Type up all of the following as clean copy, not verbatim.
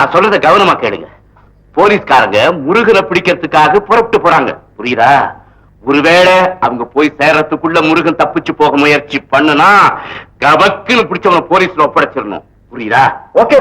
நான் சொல்றத கவனமா கேளுங்க. போலீஸ்காரங்க முருகனை பிடிக்கிறதுக்காக புறப்பட்டு போறாங்க, புரியுதா? ஒருவேளை அவங்க போய் சேர்றதுக்குள்ள முருகன் தப்பிச்சு போக முயற்சி பண்ணுனா கபக்குன்னு பிடிச்சவன போலீஸ்ல ஒப்படைச்சிடணும், புரியுதா? ஓகே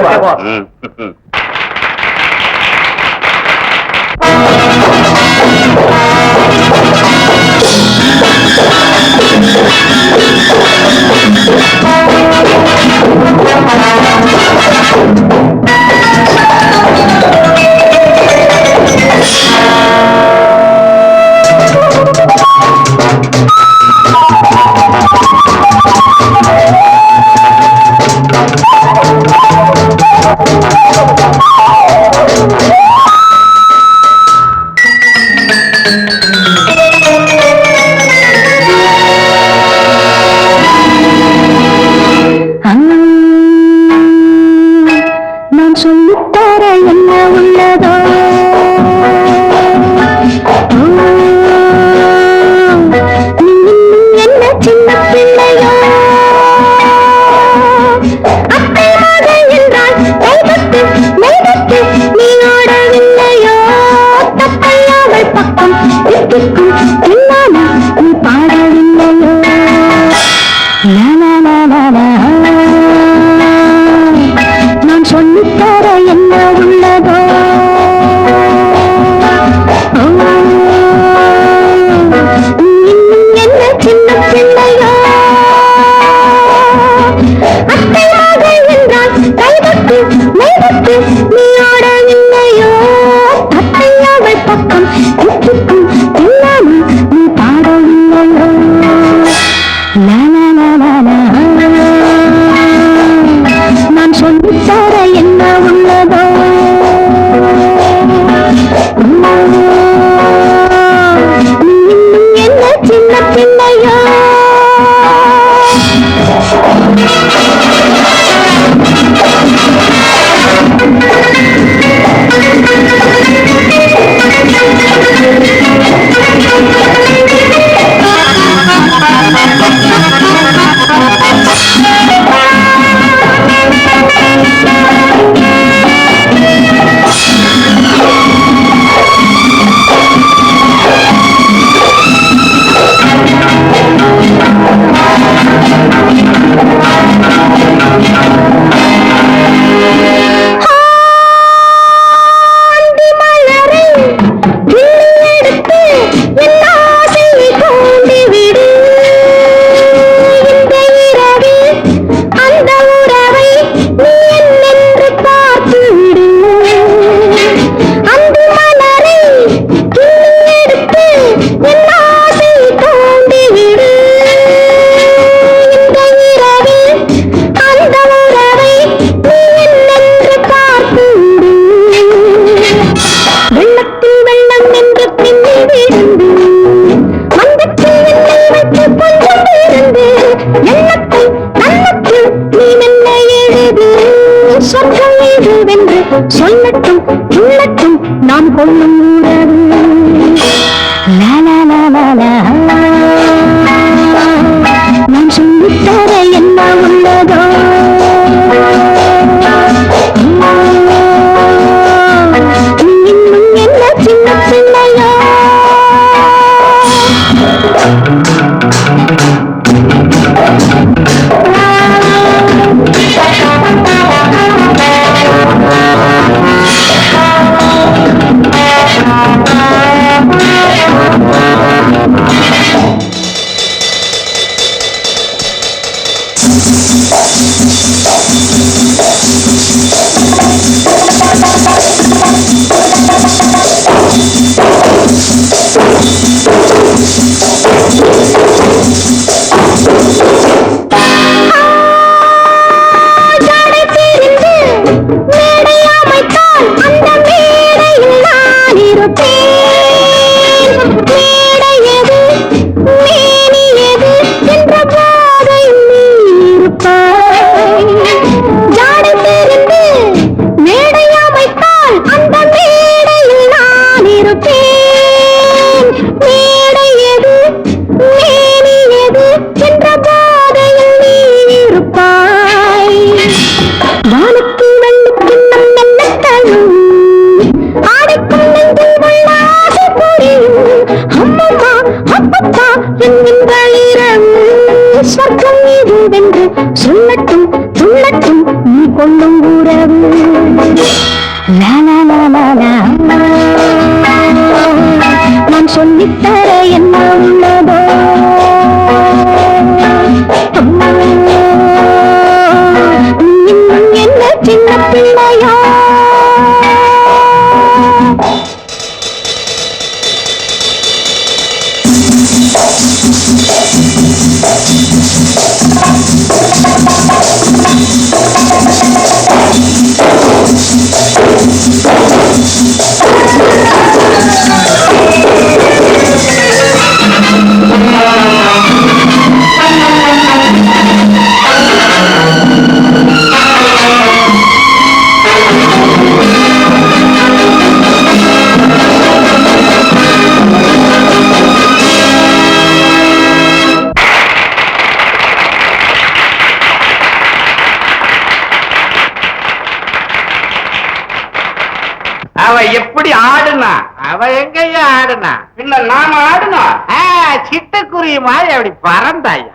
உறவு நான் சொல்லித்தர என்ன உள்ளதோ என்ன சின்ன பிள்ளையா அவ எப்படி ஆடுனா? அவ எங்கய்யா ஆடுனா? பின்ன நாம ஆடுனா? சிட்டுக்குருவி மாதிரி அப்படி பறந்தாயா.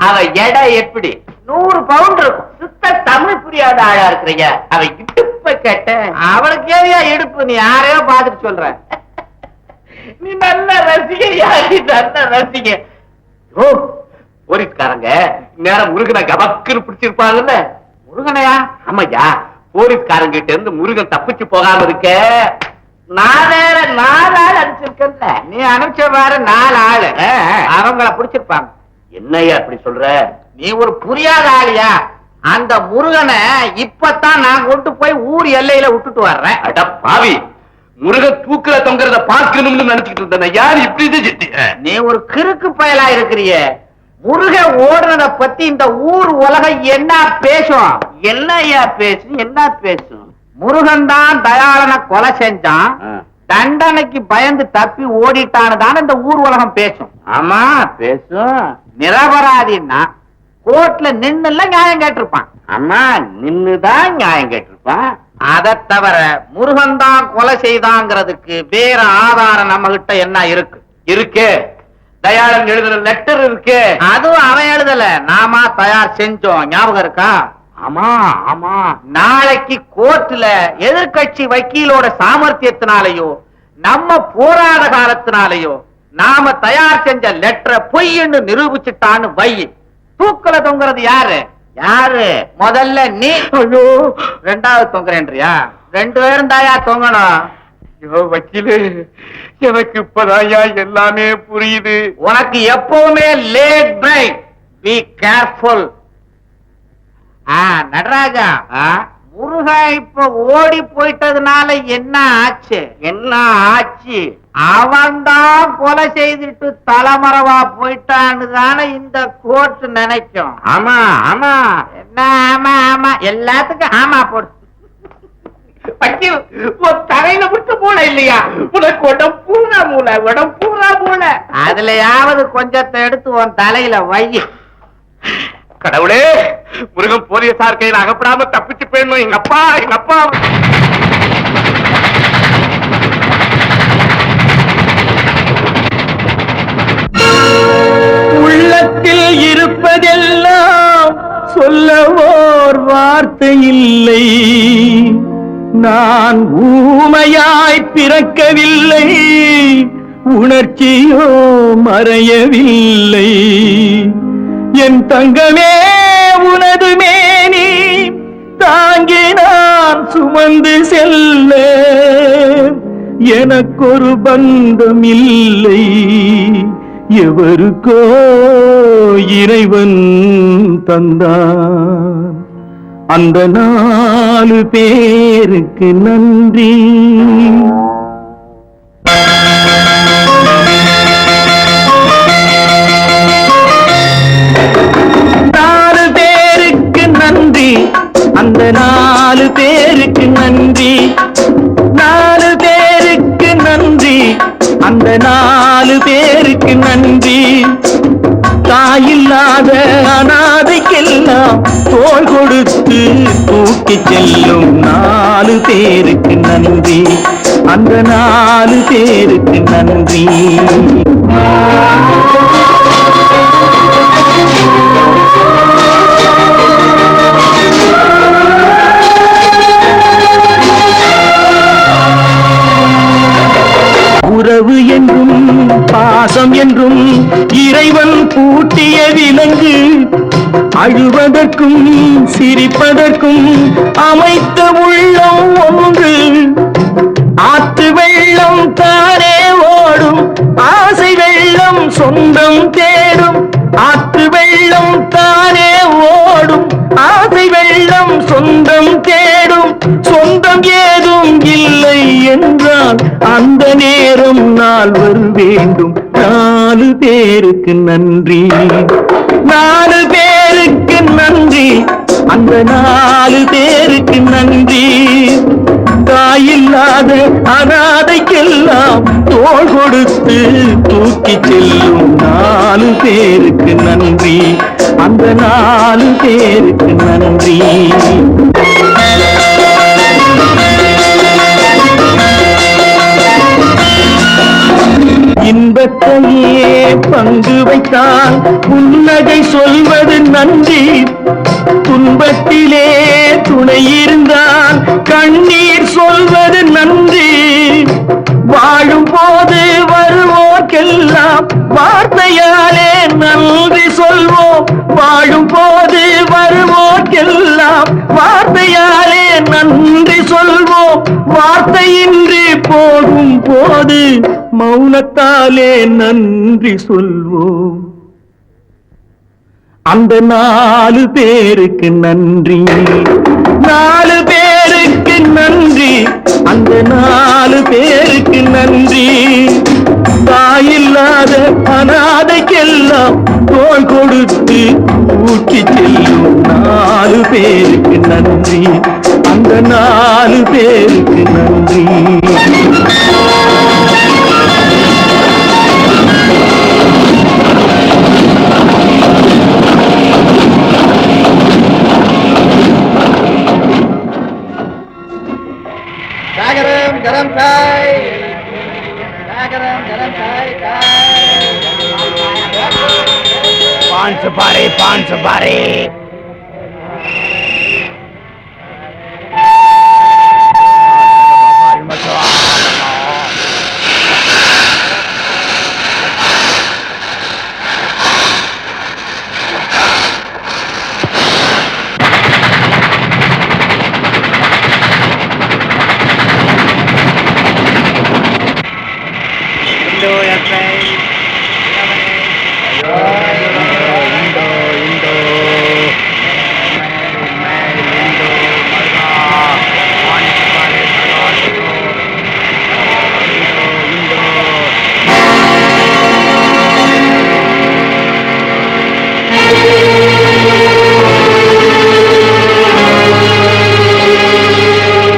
அவ எடை எப்படி? 100 பவுண்ட் இருக்கும். சுத்த தமிழ் புரியாத ஆளா இருக்கிறீங்க. அவ இடுப்ப கேட்ட. அவளுக்கு ஏரியா இடுப்பு? நீ யாரையோ பாத்துட்டு சொல்ற. நீ நல்ல ரசிகையா, நீ நல்ல ரசிகை. ஓ, போலீஸ்காரங்க நேரம் முருகனை கபக்குன்னு பிடிச்சிருப்பாங்கல்ல. முருகனையா? ஆமாய்யா, போலீஸ்காரங்க கிட்ட இருந்து முருகன் தப்பிச்சு போகாம இருக்க நான் வேற 4 ஆள் அனுப்பிச்சிருக்கல. நீ அனுப்பிச்ச வேற 4 ஆளு அவங்கள பிடிச்சிருப்பாங்க. என்னையா அப்படி சொல்ற? நீ ஒரு புரியாத ஆளியா? அந்த முருகனை இப்பதான் நான் கொண்டு போய் ஊர் எல்லையில விட்டுட்டு வர்றேன். அட பாவி, முருகன் தூக்குல தொங்குறத பார்க்கணும்னு நினைச்சுக்கிட்டு இருந்தேன். யார் இப்படி? நீ ஒரு கிறுக்கு பயலா இருக்கிறிய. முருக ஓடுறத பத்தி இந்த ஊர் உலகம் என்ன பேசும்? என்னையா பேசும்? என்ன பேசும்? முருகன் தான் தயாளனை கொலை செஞ்சான், தண்டனைக்கு பயந்து தப்பி ஓடிட்டான்னு தானே இந்த ஊர் உலகம் பேசும். ஆமா பேசும். நிரபராதின்னா கோர்ட்ல நின்னுல நியாயம் கேட்டிருப்பான். ஆமா, நின்னுதான் நியாயம் கேட்டிருப்பான். அதை தவிர முருகன் தான் கொலை செய்தாங்கிறதுக்கு வேற ஆதாரம் நம்ம கிட்ட என்ன இருக்கு? இருக்கு. தயாளன் எழுதுற லெட்டர் இருக்கு. அதுவும் அவன் எழுதல, நாம தயார் செஞ்சோம். ஞாபகம் இருக்கா? ஆமா ஆமா. நாளைக்கு கோர்ட்ல எதிர்கட்சி வக்கீலோட சாமர்த்தியத்தினாலேயோ நம்ம போராட காலத்தினாலேயோ நாம தயார் செஞ்ச லெட்டரை பொய்ன்னு நிரூபிச்சுட்டான்னு வை. தூக்கல தொங்குறது யாரு? யாரு? முதல்ல நீ. ஐயோ, 2வது தொங்குறேன்றியா? 2 பேரும் தாயா தொங்கணும். வக்கீலு, எனக்கு இப்பதாயா எல்லாமே புரியுது. உனக்கு எப்பவுமே late brain. Be careful. Nataraja, Muruga இப்ப ஓடி போயிட்டதுனால என்ன ஆச்சு? என்ன ஆச்சு? அவன்தான் கொலை செய்துட்டு தலைமறைவா போயிட்டான்னு தானே இந்த கோர்ட் நினைக்கும். ஆமா ஆமா. என்ன ஆமா ஆமா? எல்லாத்துக்கும் ஆமா போடு. வக்கீல், உன் தலையில விட்டு மூளை இல்லையா? உனக்கு உடம்பு பூரா மூளை, உடம்பு பூரா மூளை. அதுலயாவது கொஞ்சத்தை எடுத்து உன் தலையில வை. கடவுளே, முருகன் போலீசார் கையில் அகப்படாம தப்பிச்சு போயிடணும். எங்க அப்பா உள்ளத்தில் இருப்பதெல்லாம் சொல்லவோர் வார்த்தை இல்லை. நான் ஊமையாய் பிறக்கவில்லை, உணர்ச்சியோ மறையவில்லை. என் தங்கமே உனது மேனி தாங்கி நான் சுமந்து செல்ல எனக்கொரு பந்தம் இல்லை. எவருக்கோ இறைவன் தந்தான், அந்த 4 பேருக்கு நன்றி. அந்த 4 பேருக்கு நன்றி, 4 பேருக்கு நன்றி, அந்த 4 பேருக்கு நன்றி. தாயில்லாத அனாதைக்கெல்லாம் தோள் கொடுத்து தூக்கி செல்லும் 4 பேருக்கு நன்றி, அந்த 4 பேருக்கு நன்றி. பூட்டிய விலங்கு அழுவதற்கும் சிரிப்பதற்கும் அமைத்த உள்ளம் ஒன்று. ஆத்து வெள்ளம் தானே ஓடும், ஆசை வெள்ளம் சொந்தம் தேடும். ஆத்து வெள்ளம் தானே ஓடும், ஆசை வெள்ளம் சொந்தம் தேடும். சொந்தம் ஏதும் இல்லை என்றால் அந்த நேரம் நாள் வரும் வேண்டும். 4 பேருக்கு நன்றி, 4 பேருக்கு நன்றி, அந்த 4 பேருக்கு நன்றி. தாயில்லாத அனாதைக்கெல்லாம் தோள் கொடுத்து தூக்கி செல்லும் 4 பேருக்கு நன்றி, அந்த 4 பேருக்கு நன்றி. இன்பத்தையே பங்கு வைத்தால் புன்னகை சொல்வது நன்றி. துன்பத்திலே துணை இருந்தால் கண்ணீர் சொல்வது நன்றி. வாழும் போது வருவோர்க்கெல்லாம் வார்த்தையாலே நன்றி சொல்வோம். வாழும் போது வருவோர்க்கெல்லாம் வார்த்தையாலே நன்றி சொல்வோம். வார்த்தையின்றி போகும் போது மௌனத்தாலே நன்றி சொல்வோம். அந்த 4 பேருக்கு நன்றி, 4 பேருக்கு நன்றி, அந்த 4 பேருக்கு நன்றி. தாயில்லாத அனாதைக்கெல்லாம் தோள் கொடுத்து ஊக்கி செல்லும் 4 பேருக்கு நன்றி, அந்த 4 பேருக்கு நன்றி. गरम चाय, गरम चाय, पान सुपारी